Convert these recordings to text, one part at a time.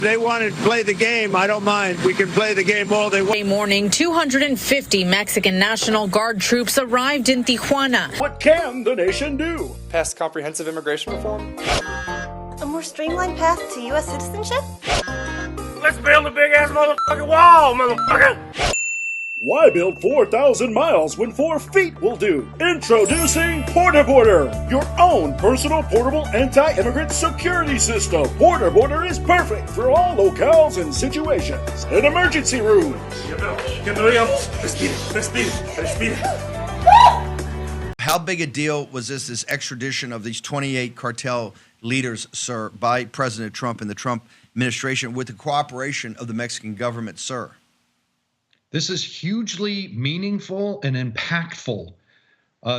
They want to play the game. I don't mind. We can play the game all they want. Monday morning, 250 Mexican National Guard troops arrived in Tijuana. What can the nation do? Pass comprehensive immigration reform? A more streamlined path to U.S. citizenship? Let's build a big-ass motherfucking wall, motherfucker! Why build 4,000 miles when 4 feet will do? Introducing Porter Border, your own personal portable anti-immigrant security system. Porter Border is perfect for all locales and situations. In emergency rooms. How big a deal was this extradition of these 28 cartel leaders, sir, by President Trump and the Trump administration with the cooperation of the Mexican government, sir? This is hugely meaningful and impactful.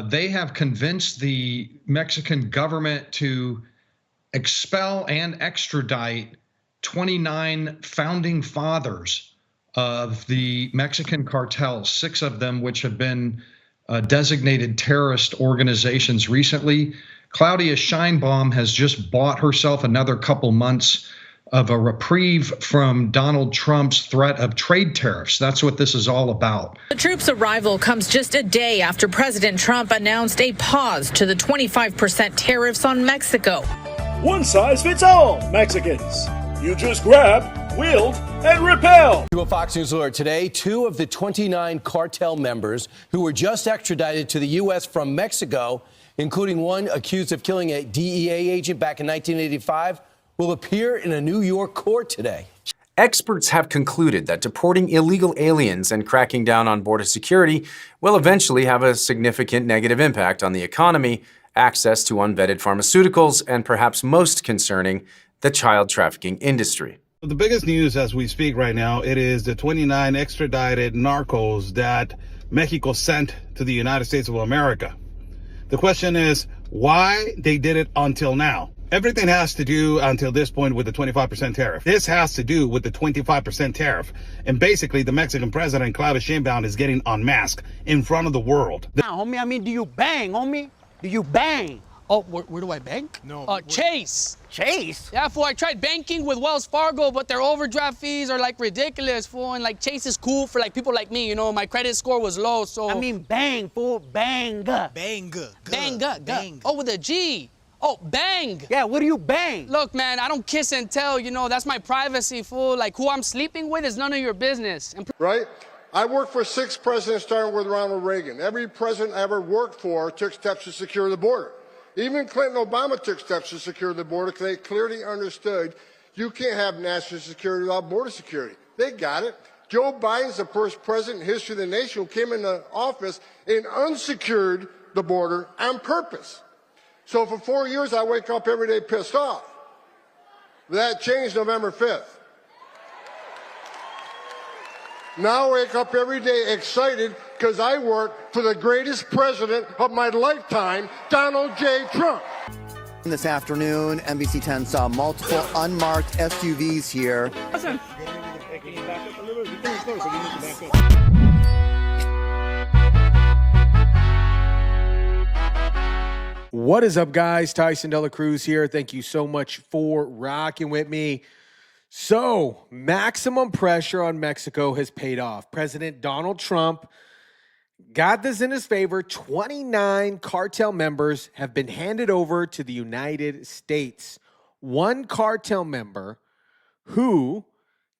They have convinced the Mexican government to expel and extradite 29 founding fathers of the Mexican cartel, 6 of them which have been designated terrorist organizations recently. Claudia Sheinbaum has just bought herself another couple months of a reprieve from Donald Trump's threat of trade tariffs. That's what this is all about. The troops' arrival comes just a day after President Trump announced a pause to the 25% tariffs on Mexico. One size fits all, Mexicans. You just grab, wield, and repel. To a Fox News alert today, 2 of the 29 cartel members who were just extradited to the U.S. from Mexico, including one accused of killing a DEA agent back in 1985, will appear in a New York court today. Experts have concluded that deporting illegal aliens and cracking down on border security will eventually have a significant negative impact on the economy, access to unvetted pharmaceuticals, and perhaps most concerning, the child trafficking industry. The biggest news as we speak right now, it is the 29 extradited narcos that Mexico sent to the United States of America. The question is why they did it until now. Everything has to do until this point with the 25% tariff. This has to do with the 25% tariff. And basically, the Mexican president, Claudia Sheinbaum, is getting unmasked in front of the world. Homie, I mean, do you bang, homie? Do you bang? Oh, where do I bank? No. Chase. Chase? Yeah, fool, I tried banking with Wells Fargo, but their overdraft fees are like ridiculous, fool. And like Chase is cool for like people like me, you know, my credit score was low, so. I mean, bang, fool, bang. Bang. Oh, with a G. Oh, bang! Yeah, what do you bang? Look, man, I don't kiss and tell, you know, that's my privacy, fool. Like, who I'm sleeping with is none of your business. Right? I worked for 6 presidents, starting with Ronald Reagan. Every president I ever worked for took steps to secure the border. Even Clinton and Obama took steps to secure the border because they clearly understood you can't have national security without border security. They got it. Joe Biden's the first president in history of the nation who came into office and unsecured the border on purpose. So for 4 years, I wake up every day pissed off. That changed November 5th. Now I wake up every day excited because I work for the greatest president of my lifetime, Donald J. Trump. This afternoon, NBC 10 saw multiple unmarked SUVs here. Listen. What is up, guys? Tyson Dela Cruz here. Thank you so much for rocking with me. So, maximum pressure on Mexico has paid off. President Donald Trump got this in his favor. 29 cartel members have been handed over to the United States. One cartel member who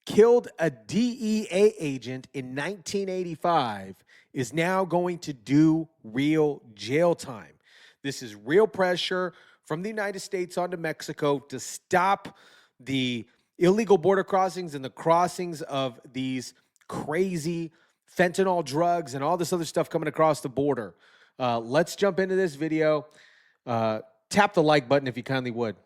killed a DEA agent in 1985 is now going to do real jail time. This is real pressure from the United States onto Mexico to stop the illegal border crossings and the crossings of these crazy fentanyl drugs and all this other stuff coming across the border. Let's jump into this video. Tap the like button if you kindly would.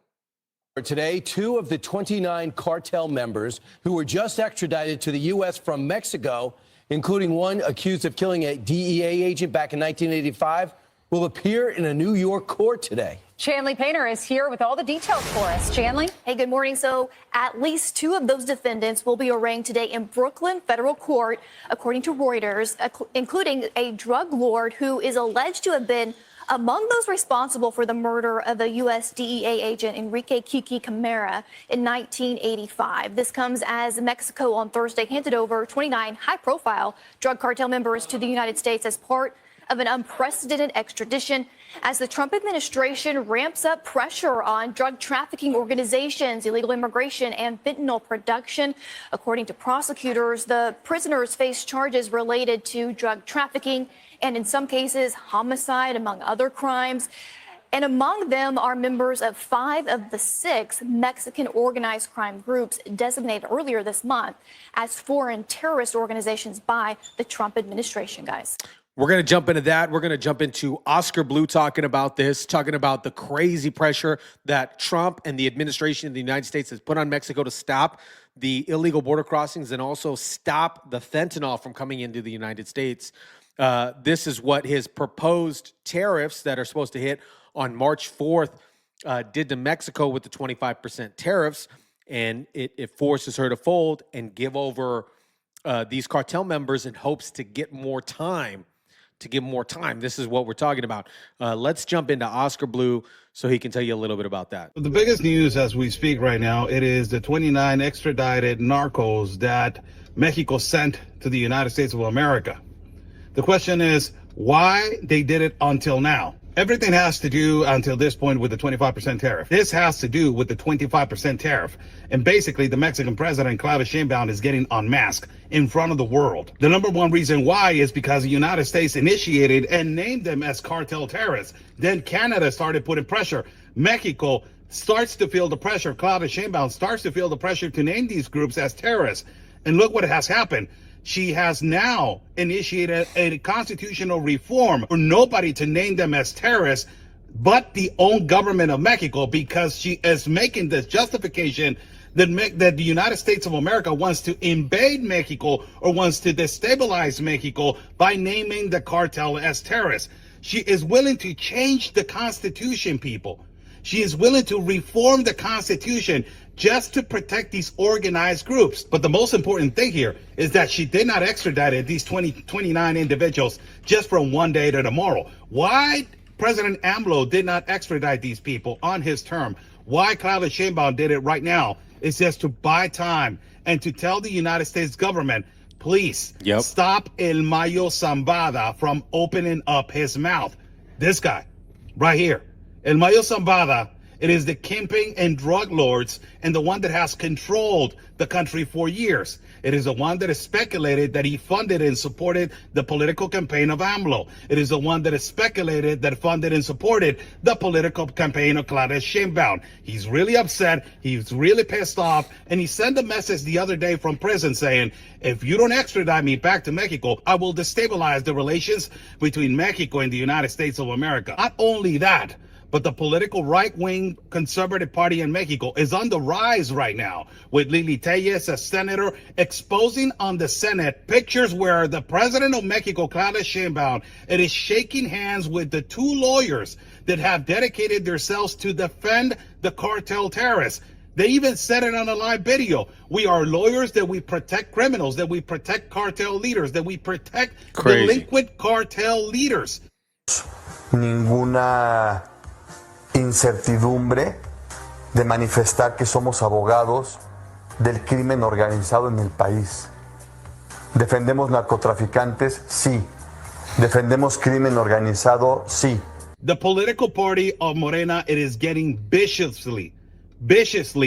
Today, 2 of the 29 cartel members who were just extradited to the U.S. from Mexico, including one accused of killing a DEA agent back in 1985, will appear in a New York court today. Chanley Painter is here with all the details for us. Chanley? Hey, good morning. So at least 2 of those defendants will be arraigned today in Brooklyn federal court, according to Reuters, including a drug lord who is alleged to have been Among those responsible for the murder of a U.S. DEA agent, Enrique Kiki Camara, in 1985. This comes as Mexico on Thursday handed over 29 high-profile drug cartel members to the United States as part of an unprecedented extradition as the Trump administration ramps up pressure on drug trafficking organizations, illegal immigration, and fentanyl production. According to prosecutors, the prisoners face charges related to drug trafficking and in some cases homicide, among other crimes. And among them are members of 5 of the 6 Mexican organized crime groups designated earlier this month as foreign terrorist organizations by the Trump administration, guys. We're going to jump into that. We're going to jump into Oscar Blue talking about this, talking about the crazy pressure that Trump and the administration of the United States has put on Mexico to stop the illegal border crossings and also stop the fentanyl from coming into the United States. This is what his proposed tariffs that are supposed to hit on March 4th did to Mexico with the 25% tariffs, and it forces her to fold and give over these cartel members in hopes to get more time. This is what we're talking about. Let's jump into Oscar Blue so he can tell you a little bit about that. The biggest news as we speak right now, it is the 29 extradited narcos that Mexico sent to the United States of America. The question is why they did it until now. Everything has to do until this point with the 25% tariff. This has to do with the 25% tariff. And basically, the Mexican president, Claudia Sheinbaum, is getting unmasked in front of the world. The number one reason why is because the United States initiated and named them as cartel terrorists. Then Canada started putting pressure. Mexico starts to feel the pressure. Claudia Sheinbaum starts to feel the pressure to name these groups as terrorists. And look what has happened. She has now initiated a constitutional reform for nobody to name them as terrorists but the own government of Mexico, because she is making this justification that the United States of America wants to invade Mexico or wants to destabilize Mexico by naming the cartel as terrorists. She is willing to change the Constitution, people. She is willing to reform the Constitution just to protect these organized groups. But the most important thing here is that she did not extradite these 29 individuals just from one day to tomorrow. Why President AMLO did not extradite these people on his term, why Claudia Sheinbaum did it right now, is just to buy time and to tell the United States government, please stop El Mayo Zambada from opening up his mouth. This guy right here, El Mayo Zambada, it is the kingpin and drug lords and the one that has controlled the country for years. It is the one that is speculated that he funded and supported the political campaign of AMLO. It is the one that is speculated that funded and supported the political campaign of Claudia Sheinbaum. He's really upset. He's really pissed off. And he sent a message the other day from prison saying, if you don't extradite me back to Mexico, I will destabilize the relations between Mexico and the United States of America. Not only that, but the political right-wing conservative party in Mexico is on the rise right now, with Lili Tellez, a senator, exposing on the Senate pictures where the president of Mexico, Claudia Sheinbaum, it is shaking hands with the 2 lawyers that have dedicated themselves to defend the cartel terrorists. They even said it on a live video. We are lawyers that we protect criminals, that we protect cartel leaders, that we protect delinquent cartel leaders. Ninguna incertidumbre de manifestar que somos abogados del crimen organizado en el país. ¿Defendemos narcotraficantes? Sí. ¿Defendemos crimen organizado? Sí. The political party of Morena, it is getting viciously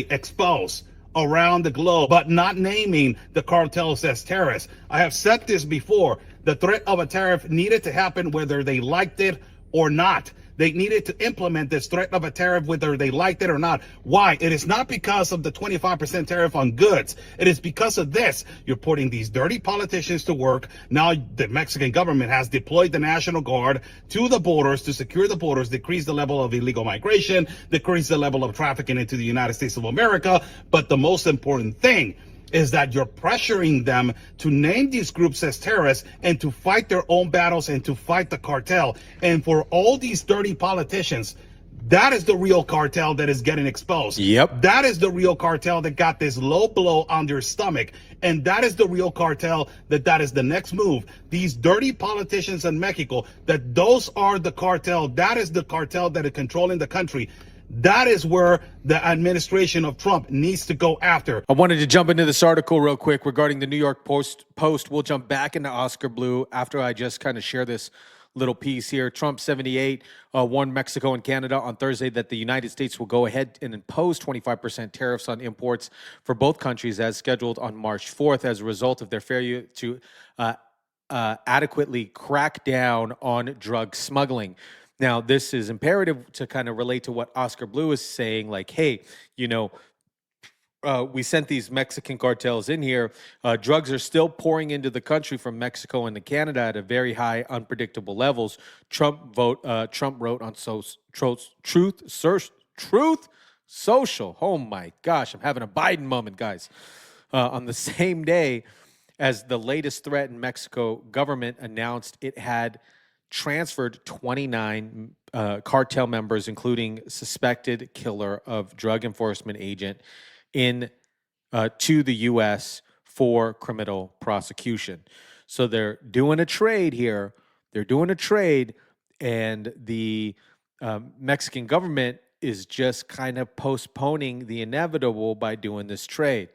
exposed around the globe, but not naming the cartels as terrorists. I have said this before. The threat of a tariff needed to happen whether they liked it or not. They needed to implement this threat of a tariff whether they liked it or not. Why? It is not because of the 25% tariff on goods. It is because of this. You're putting these dirty politicians to work. Now the Mexican government has deployed the National Guard to the borders to secure the borders, decrease the level of illegal migration, decrease the level of trafficking into the United States of America. But the most important thing is that you're pressuring them to name these groups as terrorists and to fight their own battles and to fight the cartel. And for all these dirty politicians, That is the real cartel that is getting exposed. Yep. That is the real cartel that got this low blow on their stomach. And that is the real cartel that is the next move. These dirty politicians in Mexico, that those are the cartel. That is the cartel that is controlling the country. That is where the administration of Trump needs to go after. I wanted to jump into this article real quick regarding the New York Post. We'll jump back into Oscar Blue after I just kind of share this little piece here. Trump 78 warned Mexico and Canada on Thursday that the United States will go ahead and impose 25% tariffs on imports for both countries as scheduled on March 4th as a result of their failure to adequately crack down on drug smuggling. Now, this is imperative to kind of relate to what Oscar Blue is saying, like, hey, you know, we sent these Mexican cartels in here. Drugs are still pouring into the country from Mexico and Canada at a very high, unpredictable levels. Trump wrote on Truth Social. Oh my gosh, I'm having a Biden moment, guys. On the same day as the latest threat in Mexico government announced it had transferred 29 cartel members, including suspected killer of drug enforcement agent, in to the U.S. for criminal prosecution. So they're doing a trade here. They're doing a trade, and the Mexican government is just kind of postponing the inevitable by doing this trade.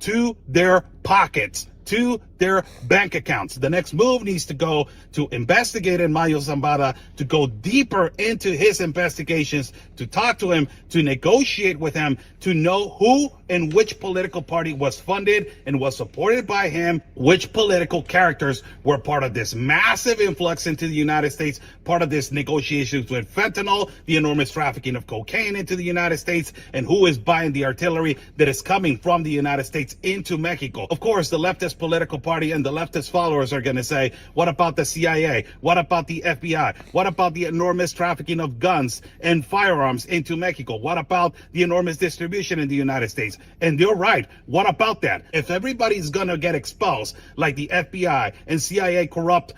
To their pockets, to their bank accounts. The next move needs to go to investigate Mayo Zambada, to go deeper into his investigations, to talk to him, to negotiate with him, to know who and which political party was funded and was supported by him, which political characters were part of this massive influx into the United States, part of this negotiations with fentanyl, the enormous trafficking of cocaine into the United States, and who is buying the artillery that is coming from the United States into Mexico. Of course, the leftist political party and the leftist followers are going to say, what about the CIA? What about the FBI? What about the enormous trafficking of guns and firearms into Mexico? What about the enormous distribution in the United States? And you're right. What about that? If everybody's going to get exposed, like the FBI and CIA corrupt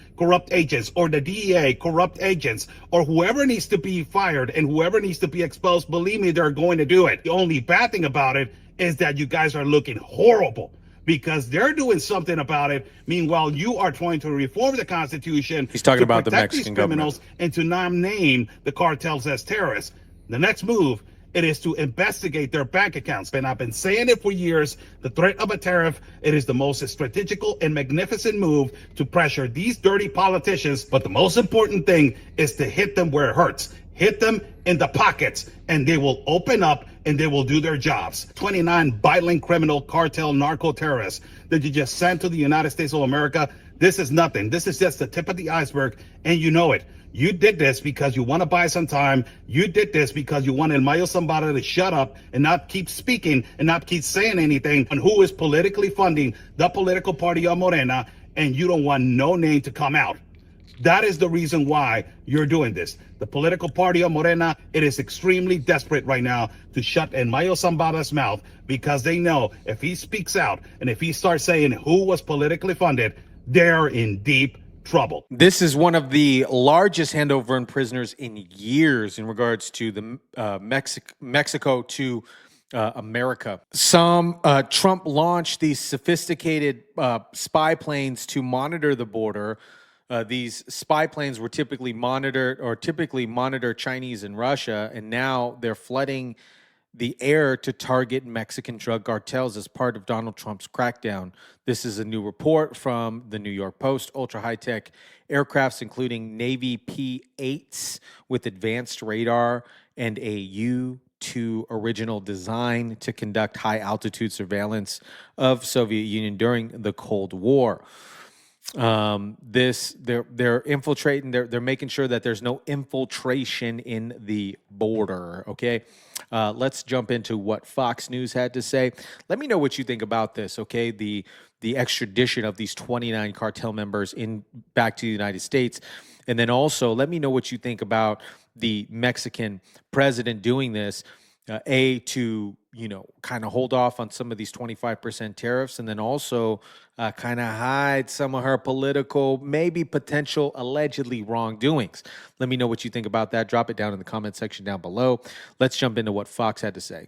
agents, or the DEA corrupt agents, or whoever needs to be fired and whoever needs to be exposed, believe me, they're going to do it. The only bad thing about it is that you guys are looking horrible, because they're doing something about it. Meanwhile, you are trying to reform the Constitution. He's talking about the protect Mexican these criminals government. and to not name the cartels as terrorists. The next move, it is to investigate their bank accounts. And I've been saying it for years. The threat of a tariff, it is the most strategical and magnificent move to pressure these dirty politicians. But the most important thing is to hit them where it hurts. Hit them in the pockets, and they will open up and they will do their jobs. 29 violent criminal cartel narco terrorists that you just sent to the United States of America. This is nothing. This is just the tip of the iceberg, and you know it. You did this because you want to buy some time. You did this because you wanted Mayo Zambada to shut up and not keep speaking and not keep saying anything on who is politically funding the political party of Morena, and you don't want no name to come out. That is the reason why you're doing this. The political party of Morena, it is extremely desperate right now to shut Mayo Zambada's mouth, because they know if he speaks out and if he starts saying who was politically funded, they're in deep trouble. This is one of the largest handover in prisoners in years in regards to the Mexico to America. Trump launched these sophisticated spy planes to monitor the border. These spy planes were typically monitor Chinese and Russia, and now they're flooding the air to target Mexican drug cartels as part of Donald Trump's crackdown. This is a new report from the New York Post. Ultra high-tech aircrafts, including Navy P-8s with advanced radar and a U-2 original design to conduct high-altitude surveillance of Soviet Union during the Cold War. They're infiltrating, they're making sure that there's no infiltration in the border. Okay. Let's jump into what Fox News had to say. Let me know what you think about this. Okay. The extradition of these 29 cartel members back to the United States. And then also let me know what you think about the Mexican president doing this, to kind of hold off on some of these 25% tariffs, and then also kind of hide some of her political, maybe potential, allegedly wrongdoings. Let me know what you think about that. Drop it down in the comment section down below. Let's jump into what Fox had to say.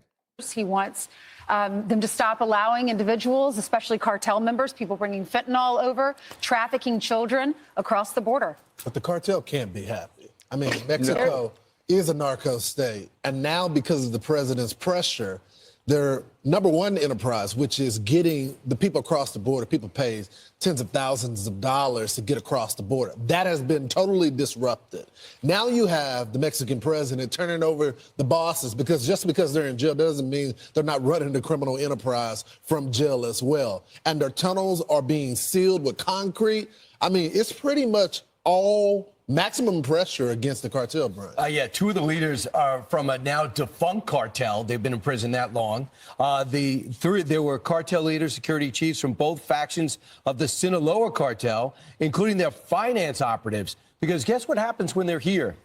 He wants them to stop allowing individuals, especially cartel members, people bringing fentanyl over, trafficking children across the border. But the cartel can't be happy. I mean, Mexico is a narco state. And now, because of the president's pressure, their number one enterprise, which is getting the people across the border, people pay tens of thousands of dollars to get across the border. That has been totally disrupted. Now you have the Mexican president turning over the bosses, because just because they're in jail doesn't mean they're not running the criminal enterprise from jail as well. And their tunnels are being sealed with concrete. I mean, it's pretty much all maximum pressure against the cartel, Brian. Yeah, two of the leaders are from a now defunct cartel. They've been in prison that long. There were cartel leaders, security chiefs from both factions of the Sinaloa cartel, including their finance operatives. Because guess what happens when they're here?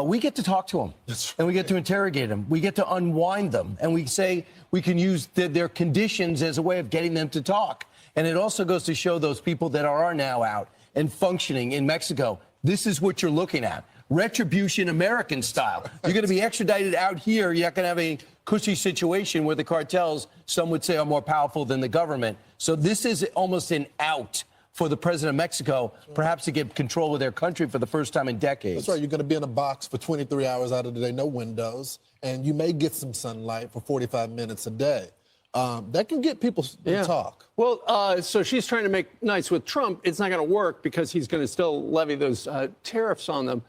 We get to talk to them, and we get to interrogate them. We get to unwind them, and we say we can use their conditions as a way of getting them to talk. And it also goes to show those people that are now out and functioning in Mexico. This is what you're looking at. Retribution American style. You're going to be extradited out here. You're not going to have a cushy situation where the cartels, some would say, are more powerful than the government. So this is almost an out for the president of Mexico, perhaps to get control of their country for the first time in decades. That's right. You're going to be in a box for 23 hours out of the day, no windows, and you may get some sunlight for 45 minutes a day. That can get people to talk. Well, so she's trying to make nice with Trump. It's not going to work because he's going to still levy those tariffs on them.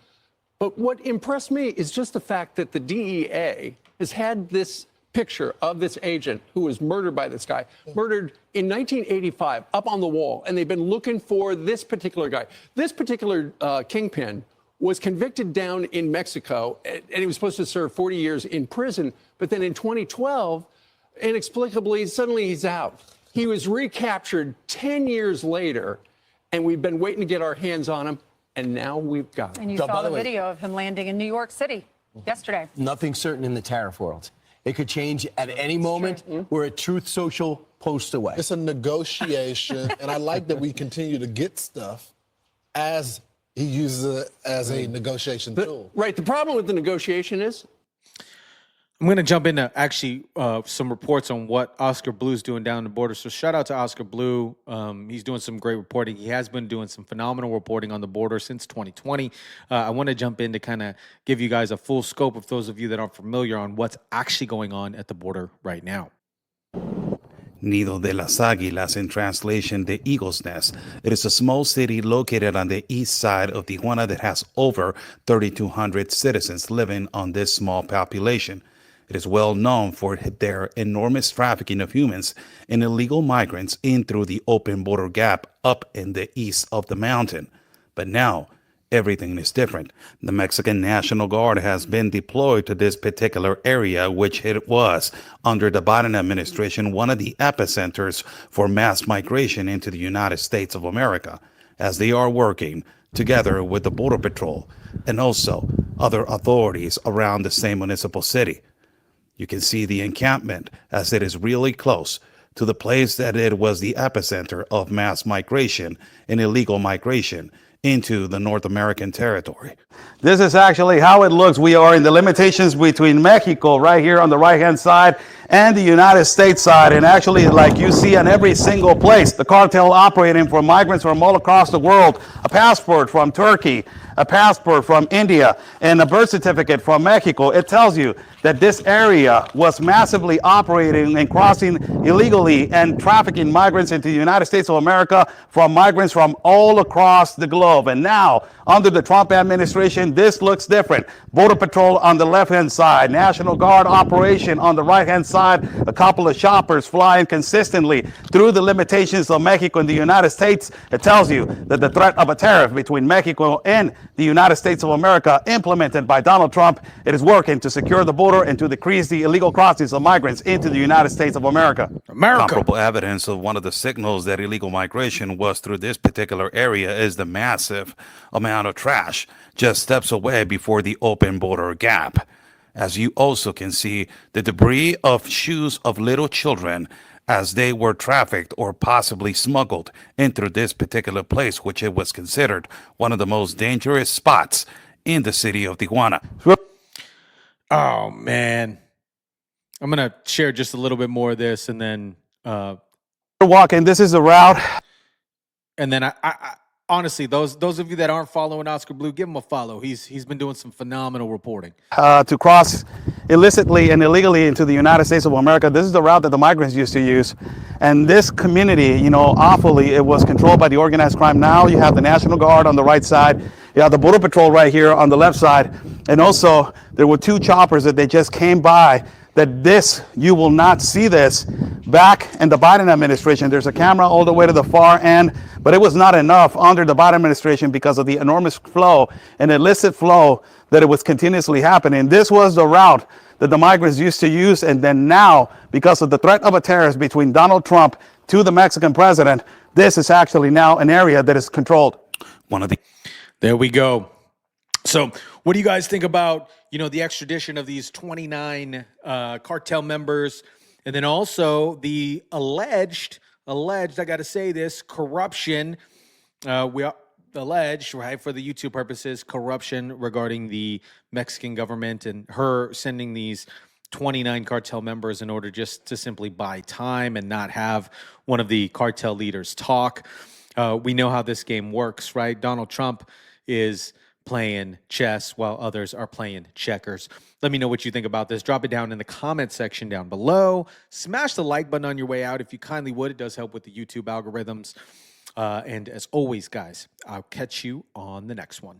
But what impressed me is just the fact that the DEA has had this picture of this agent who was murdered by this guy, murdered in 1985, up on the wall. And they've been looking for this particular guy. This particular kingpin was convicted down in Mexico, and he was supposed to serve 40 years in prison. But then in 2012, inexplicably, suddenly he's out. He was recaptured 10 years later, and we've been waiting to get our hands on him, and now we've got him. And you saw the video of him landing in New York City yesterday. Nothing certain in the tariff world. It could change at any moment. We're a Truth Social post away. It's a negotiation, and I like that we continue to get stuff as he uses it as a negotiation tool. Right. The problem with the negotiation is, I'm going to jump into actually some reports on what Oscar Blue's doing down the border. So shout out to Oscar Blue. He's doing some great reporting. He has been doing some phenomenal reporting on the border since 2020. I want to jump in to kind of give you guys a full scope of those of you that aren't familiar on what's actually going on at the border right now. Nido de las Águilas, in translation, the Eagle's Nest. It is a small city located on the east side of Tijuana that has over 3,200 citizens living on this small population. It is well known for their enormous trafficking of humans and illegal migrants in through the open border gap up in the east of the mountain. But now, everything is different. The Mexican National Guard has been deployed to this particular area, which it was, under the Biden administration, one of the epicenters for mass migration into the United States of America, as they are working together with the Border Patrol and also other authorities around the same municipal city. You can see the encampment as it is really close to the place that it was the epicenter of mass migration and illegal migration into the North American territory. This is actually how it looks. We are in the limitations between Mexico right here on the right-hand side and the United States side. And actually, like you see in every single place, the cartel operating for migrants from all across the world, a passport from Turkey, a passport from India, and a birth certificate from Mexico. It tells you that this area was massively operating and crossing illegally and trafficking migrants into the United States of America from migrants from all across the globe. And now, under the Trump administration, this looks different. Border Patrol on the left-hand side, National Guard operation on the right-hand side, a couple of shoppers flying consistently through the limitations of Mexico and the United States. It tells you that the threat of a tariff between Mexico and the United States of America, implemented by Donald Trump, it is working to secure the border and to decrease the illegal crossings of migrants into the United States of America. Comparable evidence of one of the signals that illegal migration was through this particular area is the massive amount of trash just steps away before the open border gap. as you also can see the debris of shoes of little children as they were trafficked or possibly smuggled into this particular place, which it was considered one of the most dangerous spots in the city of Tijuana. Oh, man. I'm going to share just a little bit more of this, and then walking, this is the route. And then I honestly, those of you that aren't following Oscar Blue, give him a follow. He's been doing some phenomenal reporting. To cross illicitly and illegally into the United States of America. This is the route that the migrants used to use. And this community, you know, awfully, it was controlled by the organized crime. Now you have the National Guard on the right side. You have the Border Patrol right here on the left side. And also, there were 2 choppers that they just came by. That this, you will not see this back in the Biden administration. There's a camera all the way to the far end, but it was not enough under the Biden administration because of the enormous flow and illicit flow that it was continuously happening. This was the route that the migrants used to use, and then now, because of the threat of a tariff between Donald Trump to the Mexican president, this is actually now an area that is controlled. There we go. So what do you guys think about, you know, the extradition of these 29 cartel members, and then also the alleged, I got to say this, corruption, we alleged, right, for the YouTube purposes, corruption regarding the Mexican government and her sending these 29 cartel members in order just to simply buy time and not have one of the cartel leaders talk. We know how this game works, right? Donald Trump is playing chess while others are playing checkers. Let me know what you think about this. Drop it down in the comment section down below. Smash the like button on your way out if you kindly would. It does help with the YouTube algorithms. And as always, guys, I'll catch you on the next one.